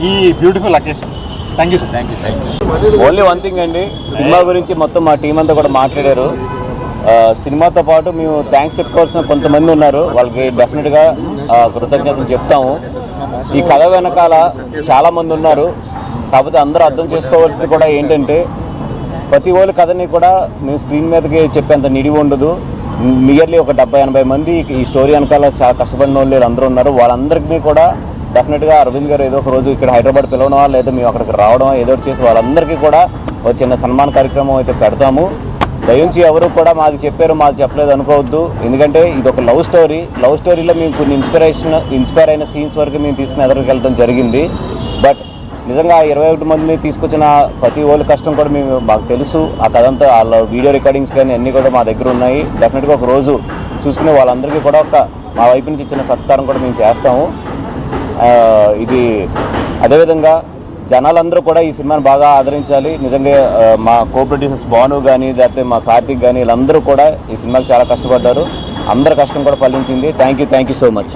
ఈ beautiful occasion. Thank you sir. Only one thing అండి, cinema గురించి మొత్తం మా టీం అంతా కూడా మాట్లాడారు. సినిమాతో పాటు మేము థ్యాంక్స్ చెప్పుకోవాల్సిన కొంతమంది ఉన్నారు, వాళ్ళకి డెఫినెట్గా కృతజ్ఞతలు చెప్తాము. ఈ కథ వెనకాల చాలామంది ఉన్నారు, కాకపోతే అందరూ అర్థం చేసుకోవాల్సింది కూడా ఏంటంటే ప్రతి ఒక్క కథని కూడా మేము స్క్రీన్ మీదకి చెప్పేంత నిడివి ఉండదు. నియర్లీ ఒక 70-80 మంది ఈ స్టోరీ వెనకాల చాలా కష్టపడిన వాళ్ళు అందరూ ఉన్నారు. వాళ్ళందరికీ కూడా డెఫినెట్గా అరవింద్ గారు ఏదో ఒక రోజు ఇక్కడ హైదరాబాద్ పిలవడమా లేదా మేము అక్కడికి రావడమా ఏదో చేసి వాళ్ళందరికీ కూడా ఒక చిన్న సన్మాన కార్యక్రమం అయితే పెడతాము. దయించి ఎవరు కూడా మాకు చెప్పారు మాకు చెప్పలేదు అనుకోవద్దు, ఎందుకంటే ఇది ఒక లవ్ స్టోరీలో మేము కొన్ని ఇన్స్పైర్ అయిన సీన్స్ వరకు మేము తీసుకుని ఎదురుకు వెళ్ళడం జరిగింది. బట్ నిజంగా 21 మందిని తీసుకొచ్చిన ప్రతి వాళ్ళ కష్టం కూడా మాకు తెలుసు. ఆ కథంతా వాళ్ళ వీడియో రికార్డింగ్స్ కానీ అన్నీ కూడా మా దగ్గర ఉన్నాయి. డెఫినెట్గా ఒక రోజు చూసుకుని వాళ్ళందరికీ కూడా మా వైపు నుంచి ఇచ్చిన సత్కారం కూడా మేము చేస్తాము. ఇది అదేవిధంగా జనాలందరూ కూడా ఈ సినిమాని బాగా ఆదరించాలి. నిజంగా మా కో ప్రొడ్యూసర్స్ భాను కానీ లేకపోతే మా కార్తిక్ కానీ వీళ్ళందరూ కూడా ఈ సినిమాకి చాలా కష్టపడ్డారు. అందరి కష్టం కూడా ఫలించింది. Thank you so much.